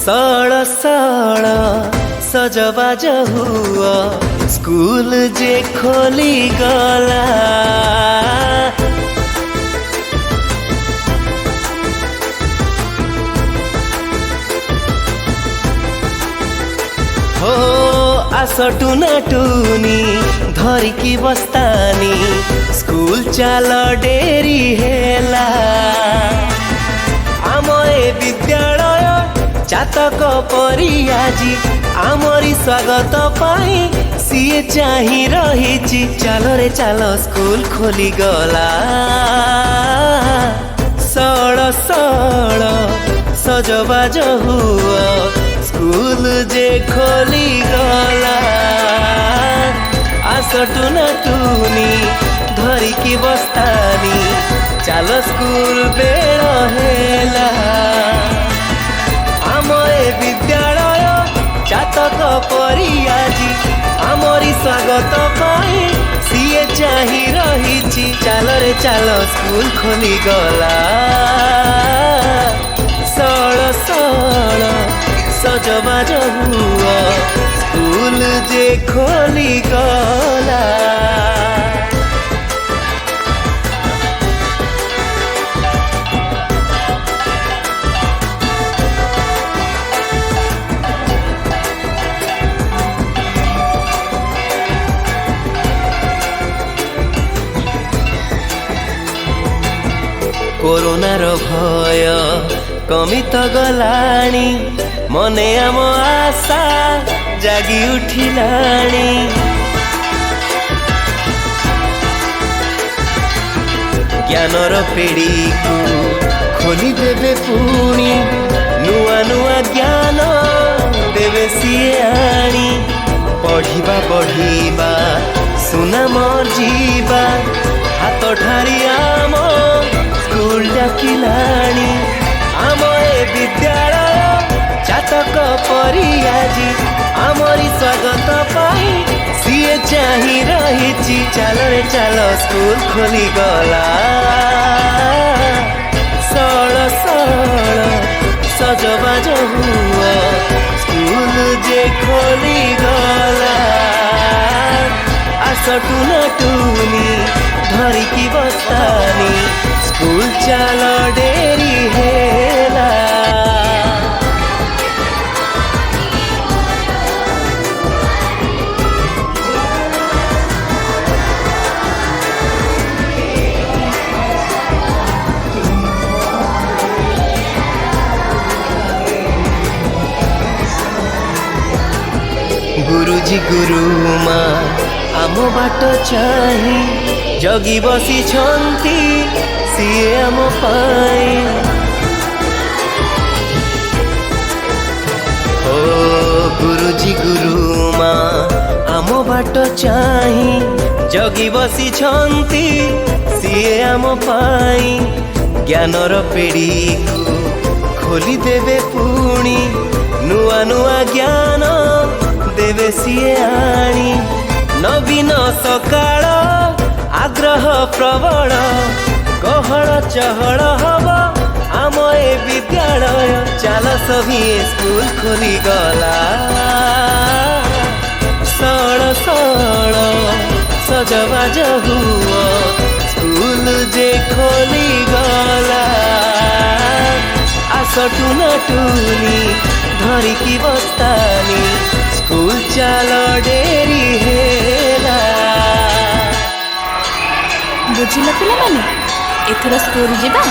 सळ सळ सजबाज हुआ स्कूल जे खोली गला। हो आस टुना टुनी धरिकी बस्तानी स्कूल चाल डेरी हेला। आम ए विद्यालय चातक परी आजी आमरी स्वागत पाई सीए चाही रही। चाल रे चाल स्कूल खोली गला। सळ सळ सजबाज हुआ स्कूल जे खोली गला। आस टुना टुनी धरिकी बस्तानी चाल स्कूल बेल हेला। आम ए विद्यालय चातक परी आजी आमरी स्वागत पाई सीए चाही रही। चाल रे चाल स्कूल खोली गला। सळ सळ सजबाज हुआ स्कूल जे खोली गला। कोरोनार भय कमी तो गलानी मने आम आशा जागी उठिलानी। ज्ञानर पेड़ी को खोली देवे पुणी नुआ नुआ ज्ञान देवे सीए आनी। पढ़िबा पढ़िबा सुना मर्जीबा हाथ ठारी आम स्कूल डाकिलानी। आम ए विद्यालय चातक परी आजी आमरी स्वागत पाई सीए चाही रही। चाल रे चाल स्कूल खोली गला। सळ सळ सजबाज हुआ स्कूल जे खोली गला। आस टुना टुनी धरिकी बस्तानी स्कूल चाल डेरी हेला। गुरुजी गुरुमा आम बाट चाही जगी बसी छंती सीए आम पाई। ओ गुरुजी गुरुमा आम बाट चाही जगी बसी छंती सीए आम पाई। ज्ञानर पेड़ी को खोली देवे पुणी नुआ नुआ ज्ञान देवे सीए आनी। नवीन सकाळ आग्रह प्रबल गहळ चहल हब आम ए विद्यालय। चाल सभी स्कूल खोली गला। सळ सळ सजबाज हुआ स्कूल जे खोली गला। आस टुना टुनी धरिकी बस्तानी स्कूल चाल डेरी हेला। बुझिल पिला माने एथर स्कूल जिबा।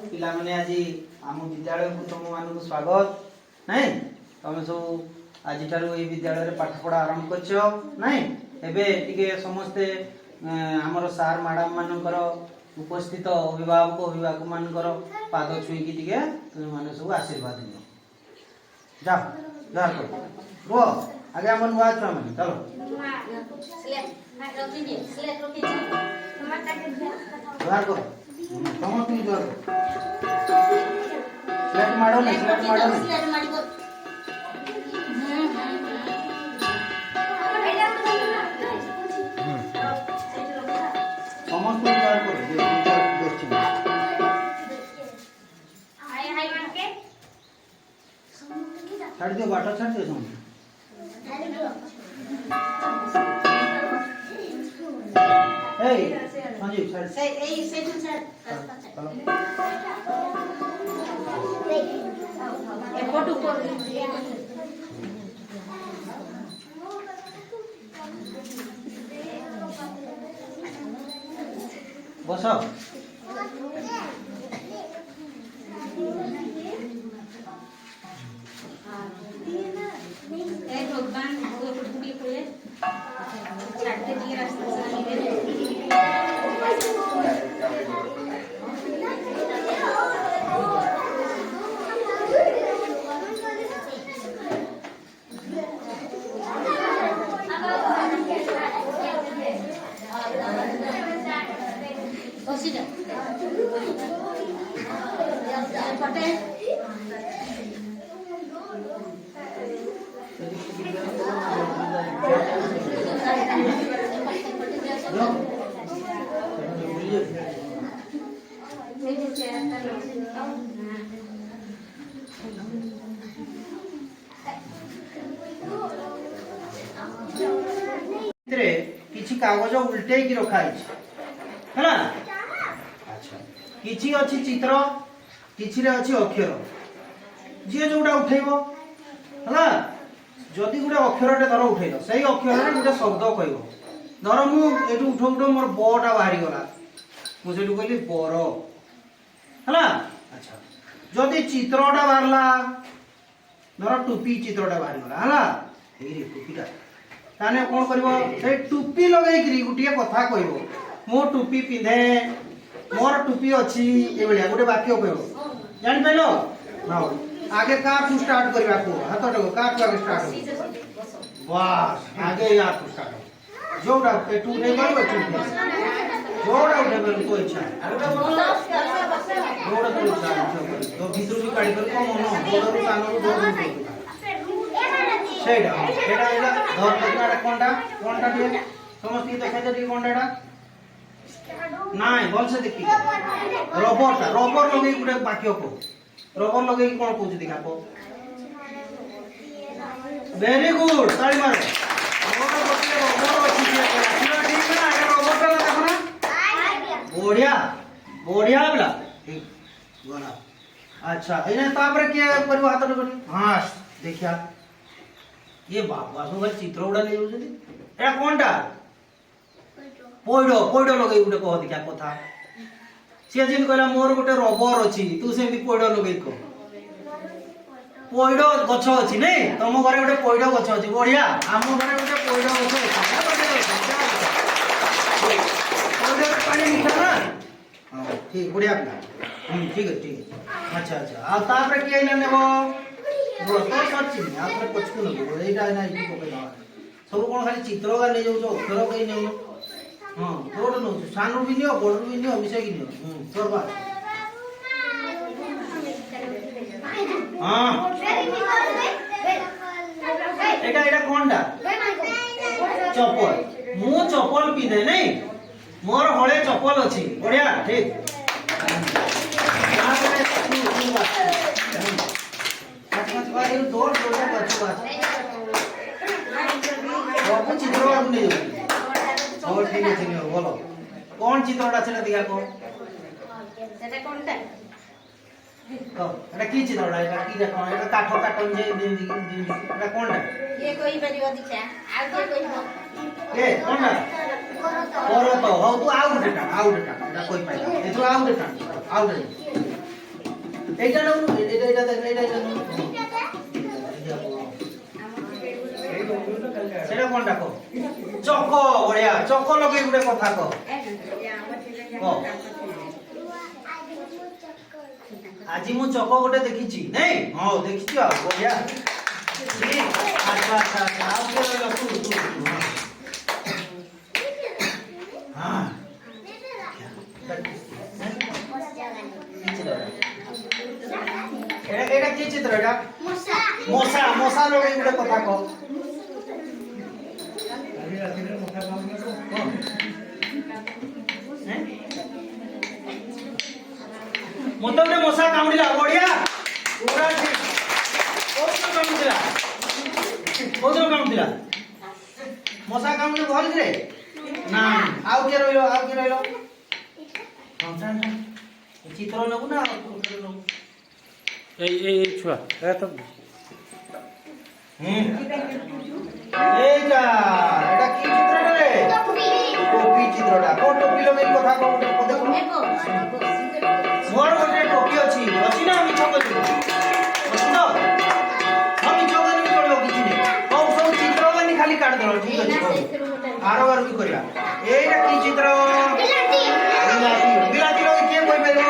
पिला माने आज आम विद्यालय को तुम मान स्वागत नहीं तुम सब आज ये विद्यालय रे पाठ पढ़ा आरंभ करछो नहीं एबे टिके समस्ते हमर सार मैडम मानकर उपस्थित अभिभावक अभिभावक मानकर पाद छुईकी टिके तुम माने सब आशीर्वाद दियो जाओ जा रो आगे हम नुआ छुआ माने चलो द्वार को तुम तुम द्वार स्लेट मारो नहीं स्लेट मारो समस्त द्वार को छाड़ दियो बाटा छाड़ दियो तुम संजीव छाड़ चलो बसो किछि कागज उल्टे की रखा है अच्छा किछि अछि चित्र किछि रे अछि अक्षर जे जोडा उठेबो हला जदि गुडे अक्षरटे धर उठेलो सही अक्षर रे गुडे शब्द कहबो धर मु एटु उठो उठो मोर बटा बाहरी गला मु सेटु कहली बर हला अच्छा जदि चित्रटा बाहरला धर टोपी चित्रटा बाहरी गला हला एई रे टोपीटा ताने कोन करबो से टोपी लगाई करी गुटिया कथा कहबो मो टोपी पिंधे मोर टोपी अछि ए बेलिया गुटे वाक्य कहबो जानि पेलो हां आगे का टू स्टार्ट करबा को हातटो का टू आगे स्टार्ट बस आगे या टू स्टार्ट जोडा पे टू नहीं करबो टू जोडा उठे बेल को इच्छा जोडा तो इच्छा तो भीतर भी काढी कर को मन जोडा सानो जोडा सेडा सेडा एला धर पकड़ा कोनटा कोनटा दिए समस्त की देखा जदी कोनटा नाइ बोल से देखी रबर लगे गुटे वाक्य को रबर लगे कोन कहू देखा को वेरी गुड ताली मारो रबर बटले रबर अछि पूरा ठीक ना आगे रबर ला देखो ना बढ़िया बढ़िया बला ठीक बोला अच्छा एने तापर के करबो हाथ करी हां देखिया ये बाबा सब चित्र उड़ा ले जाउछथि एटा कोनटा पइडो पइडो लगे गुटे कह देखा कथा से जिन कहला मोर गुटे रबर अछि तू सेमि पइडो लगे को पइडो गछ अछि नै तम घरे गुटे पइडो गछ अछि बढ़िया हम घरे गुटे पइडो गछ अछि पइडो पानी मिठा ना हां ठीक बढ़िया ठीक है अच्छा अच्छा आ तापर के आइना नेबो तो सच्ची आपने पछकु न एटा ना इटी पकेला सब कोन खाली चित्र का ले जाउ अक्षर कई नेउ हां तोड़ न सानु भी नियो बड़ भी नियो मिसे की नियो तोरबा हां एटा एटा कोनडा चप्पल मु चप्पल पिने नै मोर हळे चप्पल अछि बढ़िया ठीक दौड़ दौड़ बच्चों बाबू चित्र बाबू नहीं और ठीक है चलिए बोलो कौन चित्रटा छले दिया को सेटा कोनटा तो एटा की चित्रटा एटा की देखो एटा काठो काटन जे दिन एटा कोनटा ये कोई परियो दिखा आ के कोई ए कोनटा और तो हो तू आउ डेटा एटा कोई पाइला एथरो आउ डेटा এইটা নাও এটা দেখ এটা সেটা কোনটা কো চক বড়িয়া চক লগে গুড়ে কথা কো আজি মু চক গোটে দেখিছি নাই হ্যাঁ দেখিছি আর বড়িয়া আচ্ছা আচ্ছা আচ্ছা আউ কে রইল তু হ্যাঁ এটা কি চিত্র এটা মশা মশা লগে গুড়ে কথা কো মতো ଗୋଟେ ମଶା କାମୁଡ଼ିଲା ବଢିଆ ପୁରା ଠିକ କୋଉଦିନ କାମୁଡ଼ିଲା ମଶା କାମୁଡ଼ି ଭଲରେ ନା ଆଉ କିଏ ରହିଲ ଚିତ୍ର ନେବୁ ନା এই ছুয়া এটা তো এইটা এটা কি চিত্রটা রে টপি চিত্রটা কোন টপি লগে কথা কও দেখো মোর গোটে টপি ଅଛି না আমি ছক ଅଛି তো আমি ছক नहीं करलो किछि नहीं और सब चित्र बनी खाली काट दलो ठीक अछि आरो बार भी करिया एटा की चित्र बिलाती लोग के कोई बेलो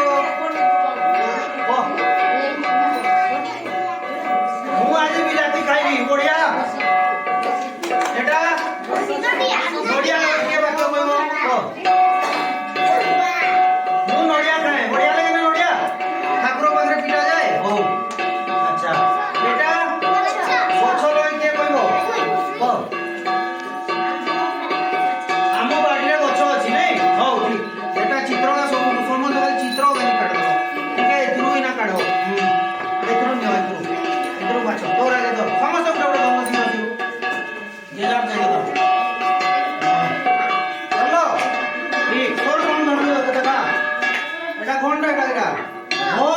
ओ मु आज बिलाती खाइबी बढ़िया एटा बढ़िया के बात कहबो ओ मु नडिया खाए बढ़िया लगे ना नडिया ठाकुर पाखरे पिटा जाए ओ अच्छा एटा गछ लई के कहबो ओ आमो बाड़ीरे गछ अछि नै हो ठीक एटा चित्र का समझ वाली चित्र गनी काट दो ठीक है इधरू ही ना काढो इधरू नहीं इधरू बाछो तोरा के दो समस्त उठा उठा दम दियो जे जान दे दो चलो ठीक तोर कोन धरलो कथा एटा कोनटा एटा हो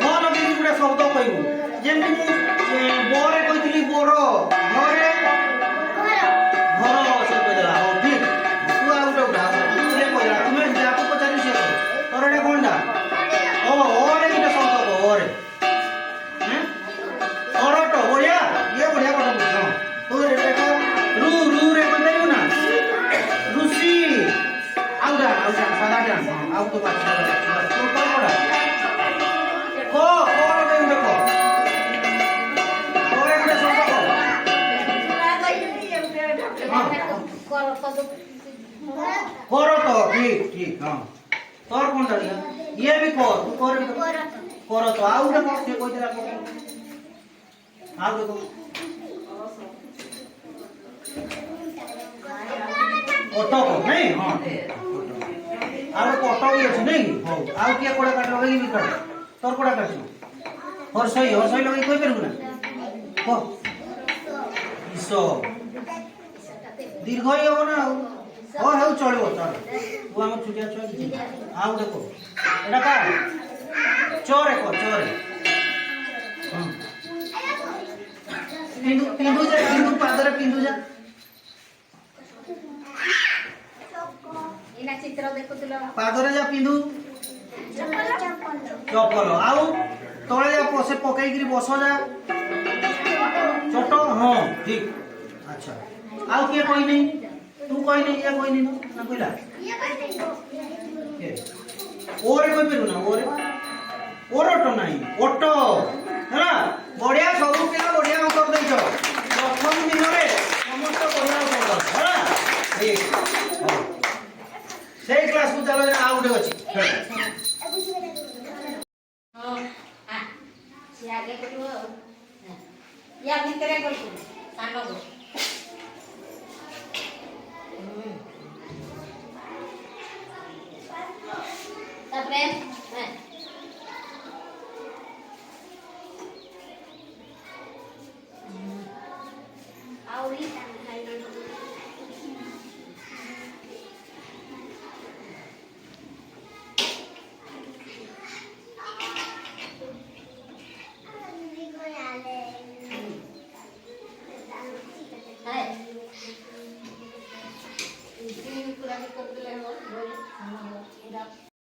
मन भी गुडे शब्द कहबो जेमति मु बोरे कहितली बोरो घरे घर से कहला हो ठीक तू आ उठा से कहला तुमे जाको पचारि से तोर एटा कोनटा ओ ओरे इटा शब्द को ओरे हैं ओरटो बढ़िया ये बढ़िया कथा बुझो तोर एटा रू रे कहलियो ना रुसी आउडा सादा डान आउ तो बात तो कोड़ा को रे देखो ओरे के शब्द को करो तो ठीक ठीक हां तोर कोन डालिया ये भी कर तू करो तो आउ देखो से कोई दिला को आउ देखो ऑटो को नहीं हां आउ ऑटो भी अछि नहीं हो आउ के कोड़ा काट लगे भी काट तोर कोड़ा काट और सही लगे कोई परबु ना को इसो दीर्घ ही हो ना हो चलिबो चल तू हम छुटिया छुआ कि आउ देखो एटा का चोरे हां पिंडू पादरे पिंडू जा इना चित्र देखुतलो पादरे जा पिंडू चप्पल आउ तळे जा पसे पकई गिरी बसो जा छोटो हां ठीक अच्छा आउ के कोई नहीं तू कोई नहीं या कोई नहीं ना कोइला के ओरे कोई पेरु ना ओरटो नहीं ओटो हैना बढ़िया सब पिला बढ़िया उत्तर दैछो प्रथम दिन रे समस्त बढ़िया उत्तर हैना ठीक हां सेई क्लास को चलो आ उठे अछि हां आ से आगे करियो या भीतर